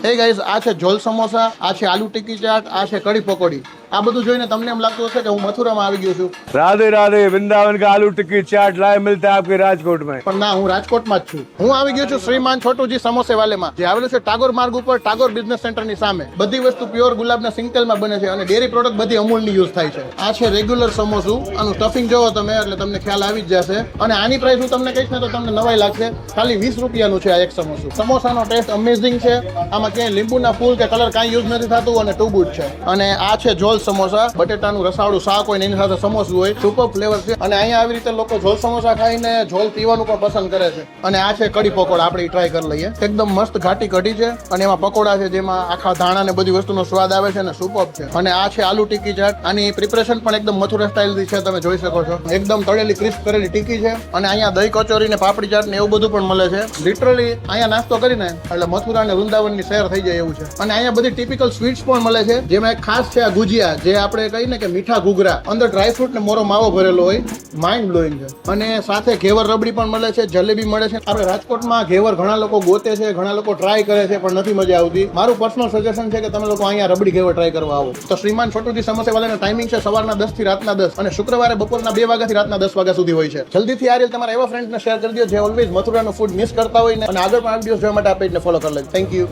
Hey guys, આ છે ઝોલ સમોસા, આ છે આલુ ટિક્કી ચાટ, આ છે કઢી પકોડી. આ બધું જોઈને તમને એમ લાગતું હશે કે હું મથુરામાં આવી ગયો છું. राधे राधे वृंदावन का आलू टिक्की चाट लाए मिलता है आपके राजकोट में. પણ ના, હું રાજકોટમાં જ છું. હું આવી ગયો છું શ્રીમાન છોટુજી સમોસે વાલેમાં, જે આવેલું છે ટાગોર માર્ગ ઉપર, ટાગોર બિઝનેસ સેન્ટરની સામે. બધી વસ્તુ પ્યોર ગુલાબના સિંગતેલમાં બને છે અને ડેરી પ્રોડક્ટ બધી અમૂલની યુઝ થાય છે. આ છે રેગ્યુલર સમોસું. આનું સ્ટફિંગ જોવો તમે એટલે તમને ખ્યાલ આવી જ જશે. અને આની પ્રાઇસ હું તમને કહીશ ને તો તમને નવાઈ લાગશે. ખાલી 20 રૂપિયાનું છે આ એક સમોસું. સમોસાનો ટેસ્ટ અમેઝિંગ છે. આમાં ક્યાંય લીંબુના ફૂલ કે કલર કાંઈ યુઝ નથી થતું અને ટુ ગુડ છે. અને આ છે ઝોલ સમોસા. બટેટાનું રસાવાળું શાક હોય ને એની સાથે સમોસું હોય. સુપર ફ્લેવર છે. અને અહીંયા આવી રીતે લોકો ઝોલ સમોસા ખાઈને ઝોલ પીવાનું પણ પસંદ કરે છે. અને આ છે કઢી પકોડા. આપણે ટ્રાય કરી લઈએ. એકદમ મસ્ત ઘાટી કઢી છે અને એમાં પકોડા છે જેમાં આખા ધાણા ને બધી વસ્તુનો સ્વાદ આવે છે અને સુપર છે. અને આ છે આલુ ટિક્કી ચાટ. આની પ્રિપરેશન પણ એકદમ મથુરા સ્ટાઇલથી છે, તમે જોઈ શકો છો. એકદમ તળેલી ક્રિસ્પ કરેલી ટિક્કી છે. અને અહીંયા દહીં કચોરી ને પાપડી ચાટ ને એવું બધું પણ મળે છે. લિટરલી અહીંયા નાસ્તો કરીને એટલે મથુરા અને વૃંદાવનની સૈર થઈ જાય એવું છે. અને અહીંયા બધી ટિપિકલ સ્વીટ્સ પણ મળે છે, જેમાં એક ખાસ છે આ ગુજિયા, જે આપણે કહીએ ને કે મીઠા ઘૂઘરા. અંદર ડ્રાયફ્રૂટ ને મોરો માવો ભરેલો હોય. માઇન્ડ બ્લોઈંગ છે. અને સાથે ઘેવર રબડી પણ મળે છે, જલેબી મળે છે. આપણે રાજકોટમાં ઘેવર ઘણા લોકો ગોતે છે, ઘણા લોકો ટ્રાય કરે છે, પણ નથી મજા આવતી. મારું પર્સનલ સજેશન છે કે તમે લોકો અહીંયા રબડી ઘેવર ટ્રાય કરવા આવો. તો શ્રીમાન છોટુજી સમોસાવાલાનો ટાઈમિંગ છે સવારના 10 થી રાતના 10 અને શુક્રવારે બપોરના 2 વાગ્યાથી રાતના 10 વાગ્યા સુધી હોય છે. જલ્દીથી આ રીલ તમારા એવા ફ્રેન્ડ્સને શેર કરી દો જે ઓલવેઝ મથુરાનું ફૂડ મિસ કરતા હોય ને અને આગળ પણ આ વિડીયોઝ જોવા માટે આ પેજને ફોલો કરી લેજો. Thank you.